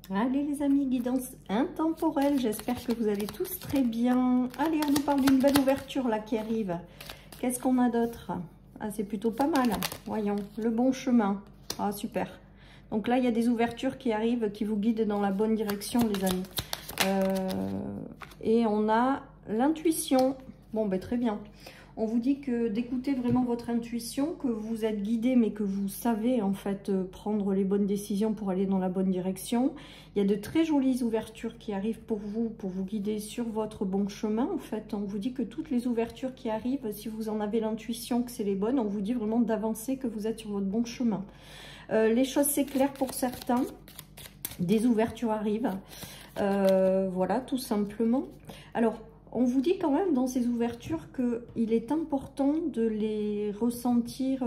Allez les amis, guidance intemporelle, j'espère que vous allez tous très bien. Allez, on nous parle d'une belle ouverture là qui arrive. Qu'est-ce qu'on a d'autre? Ah, c'est plutôt pas mal. Voyons, le bon chemin. Ah, super. Donc là, il y a des ouvertures qui arrivent, qui vous guident dans la bonne direction, les amis. Et on a l'intuition. Bon, ben très bien. On vous dit que d'écouter vraiment votre intuition, que vous êtes guidé, mais que vous savez en fait prendre les bonnes décisions pour aller dans la bonne direction. Il y a de très jolies ouvertures qui arrivent pour vous guider sur votre bon chemin. En fait, on vous dit que toutes les ouvertures qui arrivent, si vous en avez l'intuition que c'est les bonnes, on vous dit vraiment d'avancer, que vous êtes sur votre bon chemin. Les choses s'éclairent pour certains, des ouvertures arrivent. Voilà, tout simplement. Alors, on vous dit quand même dans ces ouvertures qu'il est important de les ressentir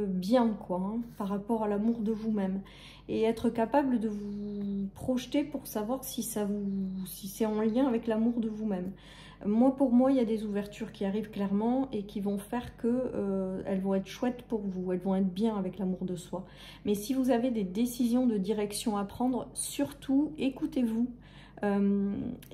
bien, quoi, hein, par rapport à l'amour de vous-même. Et être capable de vous projeter pour savoir si c'est en lien avec l'amour de vous-même. Moi, pour moi, il y a des ouvertures qui arrivent clairement et qui vont faire que elles vont être chouettes pour vous. Elles vont être bien avec l'amour de soi. Mais si vous avez des décisions de direction à prendre, surtout, écoutez-vous.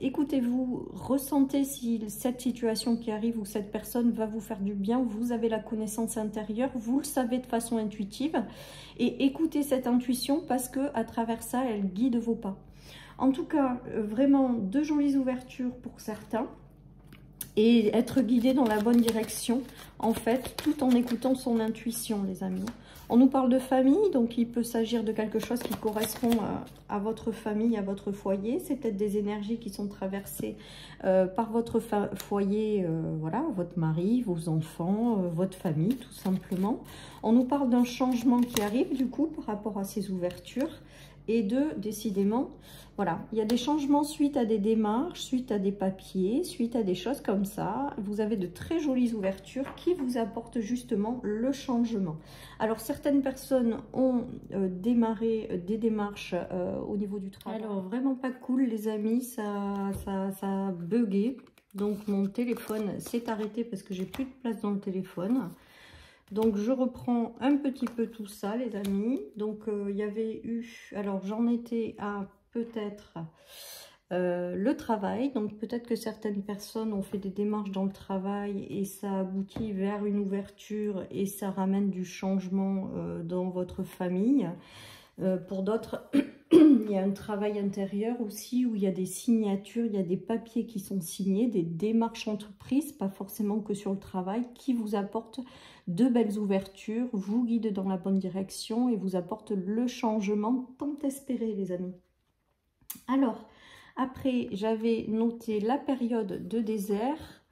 Écoutez-vous, ressentez si cette situation qui arrive ou cette personne va vous faire du bien. Vous avez la connaissance intérieure, vous le savez de façon intuitive, et écoutez cette intuition parce que à travers ça, elle guide vos pas. En tout cas, vraiment de jolies ouvertures pour certains et être guidé dans la bonne direction, en fait, tout en écoutant son intuition, les amis. On nous parle de famille, donc il peut s'agir de quelque chose qui correspond à votre famille, à votre foyer. C'est peut-être des énergies qui sont traversées par votre foyer, voilà, votre mari, vos enfants, votre famille, tout simplement. On nous parle d'un changement qui arrive, du coup, par rapport à ces ouvertures. Et décidément, voilà, il y a des changements suite à des démarches, suite à des papiers, suite à des choses comme ça. Vous avez de très jolies ouvertures qui vous apportent justement le changement. Alors, certaines personnes ont démarré des démarches au niveau du travail. Alors, vraiment pas cool, les amis, ça a bugué. Donc, mon téléphone s'est arrêté parce que j'ai plus de place dans le téléphone. Donc, je reprends un petit peu tout ça, les amis. Donc, il y avait eu... Alors, j'en étais à peut-être le travail. Donc, peut-être que certaines personnes ont fait des démarches dans le travail et ça aboutit vers une ouverture et ça ramène du changement dans votre famille. Pour d'autres... Il y a un travail intérieur aussi où il y a des signatures, il y a des papiers qui sont signés, des démarches entreprises, pas forcément que sur le travail, qui vous apportent de belles ouvertures, vous guident dans la bonne direction et vous apportent le changement tant espéré, les amis. Alors, après, j'avais noté la période de désert,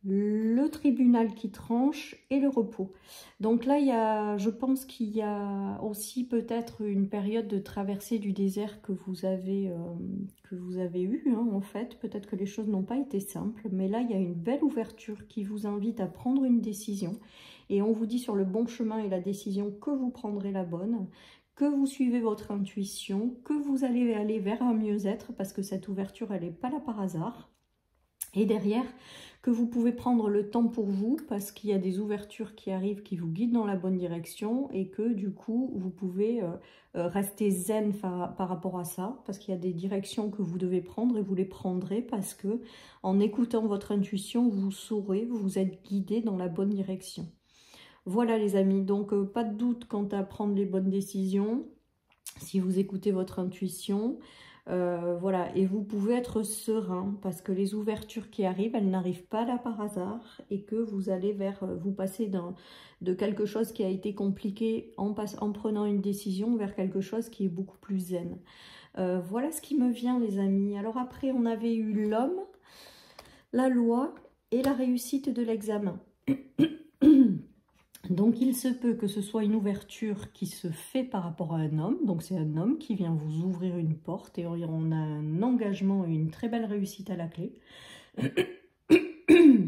le tribunal qui tranche et le repos. Donc là, je pense qu'il y a aussi peut-être une période de traversée du désert que vous avez eue, hein, en fait. Peut-être que les choses n'ont pas été simples, mais là, il y a une belle ouverture qui vous invite à prendre une décision. Et on vous dit sur le bon chemin et la décision que vous prendrez la bonne, que vous suivez votre intuition, que vous allez aller vers un mieux-être, parce que cette ouverture, elle n'est pas là par hasard. Et derrière, que vous pouvez prendre le temps pour vous parce qu'il y a des ouvertures qui arrivent qui vous guident dans la bonne direction et que du coup, vous pouvez rester zen par rapport à ça parce qu'il y a des directions que vous devez prendre et vous les prendrez parce que en écoutant votre intuition, vous saurez, vous êtes guidé dans la bonne direction. Voilà les amis, donc pas de doute quant à prendre les bonnes décisions si vous écoutez votre intuition. Voilà, et vous pouvez être serein parce que les ouvertures qui arrivent, elles n'arrivent pas là par hasard et que vous allez vous passer de quelque chose qui a été compliqué en prenant une décision vers quelque chose qui est beaucoup plus zen. Voilà ce qui me vient, les amis. Alors après, on avait eu l'homme, la loi et la réussite de l'examen. Donc, il se peut que ce soit une ouverture qui se fait par rapport à un homme. Donc, c'est un homme qui vient vous ouvrir une porte et on a un engagement et une très belle réussite à la clé.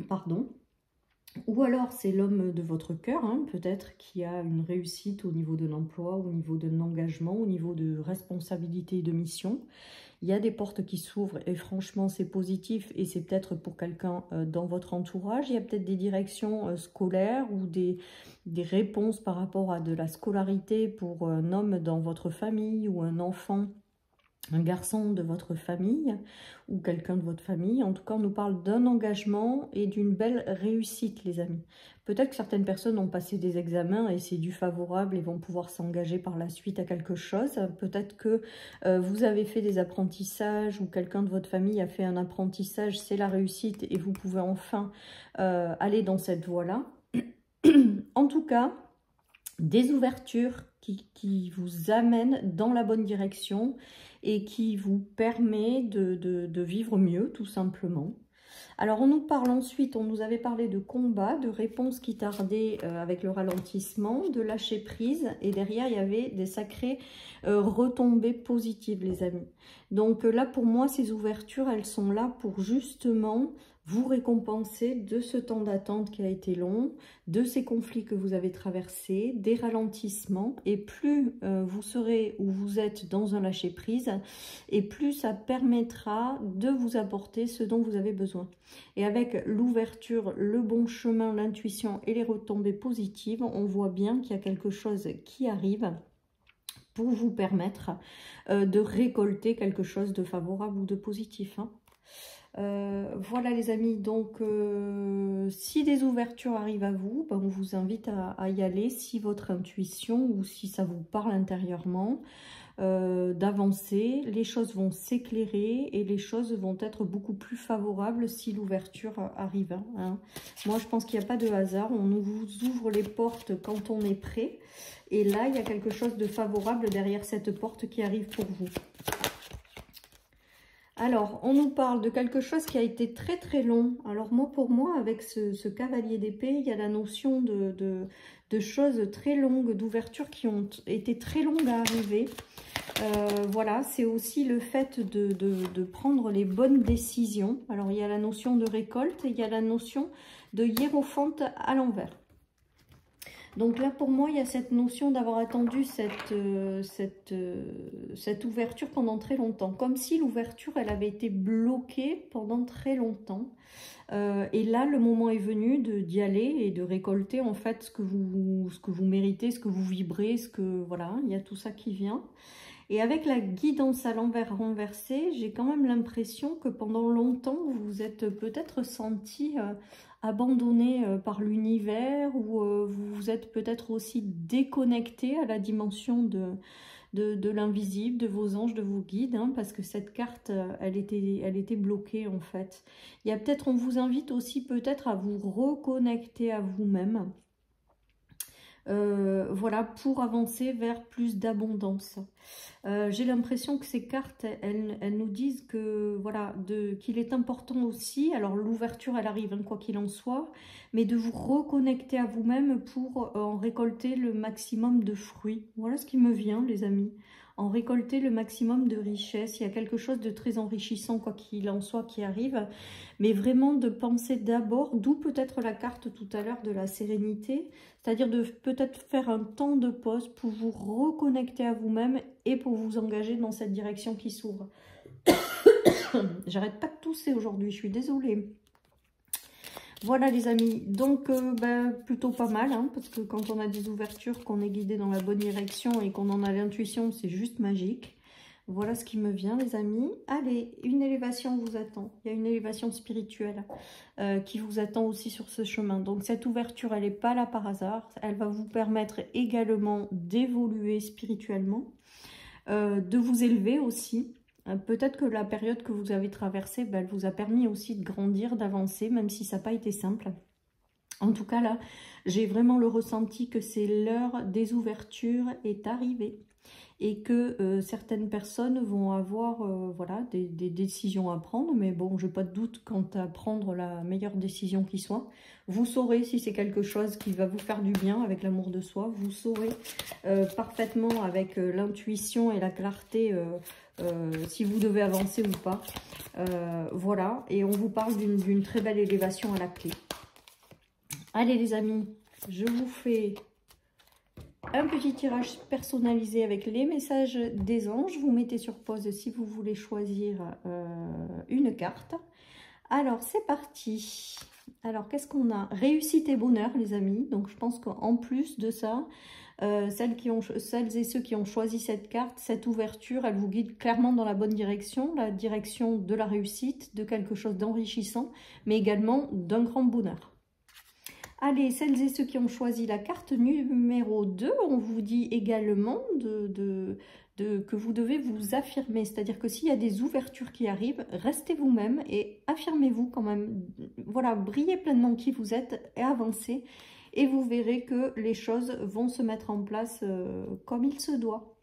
Pardon. Ou alors, c'est l'homme de votre cœur, hein, peut-être, qui a une réussite au niveau de l'emploi, au niveau d'un engagement, au niveau de responsabilité et de mission. Il y a des portes qui s'ouvrent et franchement, c'est positif et c'est peut-être pour quelqu'un dans votre entourage. Il y a peut-être des directions scolaires ou des réponses par rapport à de la scolarité pour un homme dans votre famille ou un enfant un garçon de votre famille ou quelqu'un de votre famille. En tout cas, on nous parle d'un engagement et d'une belle réussite, les amis. Peut-être que certaines personnes ont passé des examens et c'est du favorable et vont pouvoir s'engager par la suite à quelque chose. Peut-être que vous avez fait des apprentissages ou quelqu'un de votre famille a fait un apprentissage, c'est la réussite et vous pouvez enfin aller dans cette voie-là. En tout cas, des ouvertures qui vous amènent dans la bonne direction et qui vous permet de vivre mieux, tout simplement. Alors, on nous parle ensuite, on nous avait parlé de combat, de réponses qui tardaient avec le ralentissement, de lâcher prise, et derrière, il y avait des sacrées retombées positives, les amis. Donc là, pour moi, ces ouvertures, elles sont là pour justement vous récompenser de ce temps d'attente qui a été long, de ces conflits que vous avez traversés, des ralentissements, et plus vous serez où vous êtes dans un lâcher-prise, et plus ça permettra de vous apporter ce dont vous avez besoin. Et avec l'ouverture, le bon chemin, l'intuition et les retombées positives, on voit bien qu'il y a quelque chose qui arrive pour vous permettre de récolter quelque chose de favorable ou de positif, hein. Voilà les amis, donc si des ouvertures arrivent à vous, ben, on vous invite à y aller si votre intuition ou si ça vous parle intérieurement, d'avancer, les choses vont s'éclairer et les choses vont être beaucoup plus favorables si l'ouverture arrive, hein. Moi je pense qu'il n'y a pas de hasard, on vous ouvre les portes quand on est prêt et là il y a quelque chose de favorable derrière cette porte qui arrive pour vous. Alors, on nous parle de quelque chose qui a été très très long. Alors moi, pour moi, avec ce cavalier d'épée, il y a la notion de choses très longues, d'ouvertures qui ont été très longues à arriver. Voilà, c'est aussi le fait de prendre les bonnes décisions. Alors, il y a la notion de récolte et il y a la notion de hiérophante à l'envers. Donc là, pour moi, il y a cette notion d'avoir attendu cette ouverture pendant très longtemps. Comme si l'ouverture, elle avait été bloquée pendant très longtemps. Et là, le moment est venu d'y aller et de récolter en fait ce que vous méritez, ce que vous vibrez, voilà, il y a tout ça qui vient. Et avec la guidance à l'envers renversée, j'ai quand même l'impression que pendant longtemps, vous vous êtes peut-être senti abandonné par l'univers ou vous vous êtes peut-être aussi déconnecté à la dimension de l'invisible, de vos anges, de vos guides, hein, parce que cette carte, elle était bloquée en fait. Il y a peut-être, on vous invite aussi peut-être à vous reconnecter à vous-même. Voilà, pour avancer vers plus d'abondance. J'ai l'impression que ces cartes, elles nous disent que voilà, qu'il est important aussi, alors l'ouverture elle arrive, hein, quoi qu'il en soit, mais de vous reconnecter à vous-même pour en récolter le maximum de fruits. Voilà ce qui me vient, les amis. En récolter le maximum de richesse. Il y a quelque chose de très enrichissant, quoi qu'il en soit, qui arrive. Mais vraiment de penser d'abord, d'où peut-être la carte tout à l'heure de la sérénité, c'est-à-dire de peut-être faire un temps de pause pour vous reconnecter à vous-même et pour vous engager dans cette direction qui s'ouvre. J'arrête pas de tousser aujourd'hui, je suis désolée. Voilà les amis, donc plutôt pas mal, hein, parce que quand on a des ouvertures, qu'on est guidé dans la bonne direction et qu'on en a l'intuition, c'est juste magique. Voilà ce qui me vient les amis. Allez, une élévation vous attend, il y a une élévation spirituelle qui vous attend aussi sur ce chemin. Donc cette ouverture, elle n'est pas là par hasard, elle va vous permettre également d'évoluer spirituellement, de vous élever aussi. Peut-être que la période que vous avez traversée, elle vous a permis aussi de grandir, d'avancer, même si ça n'a pas été simple. En tout cas, là, j'ai vraiment le ressenti que c'est l'heure des ouvertures est arrivée. Et que certaines personnes vont avoir voilà, des décisions à prendre. Mais bon, je n'ai pas de doute quant à prendre la meilleure décision qui soit. Vous saurez si c'est quelque chose qui va vous faire du bien avec l'amour de soi. Vous saurez parfaitement avec l'intuition et la clarté si vous devez avancer ou pas. Voilà, et on vous parle d'une très belle élévation à la clé. Allez les amis, je vous fais un petit tirage personnalisé avec les messages des anges. Vous mettez sur pause si vous voulez choisir une carte. Alors, c'est parti. Alors, qu'est-ce qu'on a? Réussite et bonheur, les amis. Donc, je pense qu'en plus de ça, Celles et ceux qui ont choisi cette carte, cette ouverture, elle vous guide clairement dans la bonne direction, la direction de la réussite, de quelque chose d'enrichissant, mais également d'un grand bonheur. Allez, celles et ceux qui ont choisi la carte numéro 2, on vous dit également que vous devez vous affirmer. C'est-à-dire que s'il y a des ouvertures qui arrivent, restez vous-même et affirmez-vous quand même. Voilà, brillez pleinement qui vous êtes et avancez. Et vous verrez que les choses vont se mettre en place comme il se doit.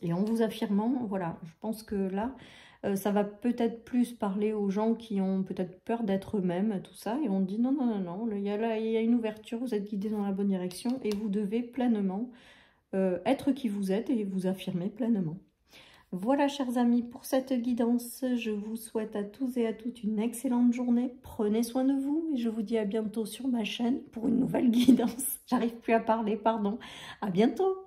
Et en vous affirmant, voilà, je pense que là, ça va peut-être plus parler aux gens qui ont peut-être peur d'être eux-mêmes, tout ça. Et on dit non, non, non, non, il y a une ouverture, vous êtes guidés dans la bonne direction et vous devez pleinement être qui vous êtes et vous affirmer pleinement. Voilà, chers amis, pour cette guidance, je vous souhaite à tous et à toutes une excellente journée. Prenez soin de vous et je vous dis à bientôt sur ma chaîne pour une nouvelle guidance. J'arrive plus à parler, pardon. À bientôt.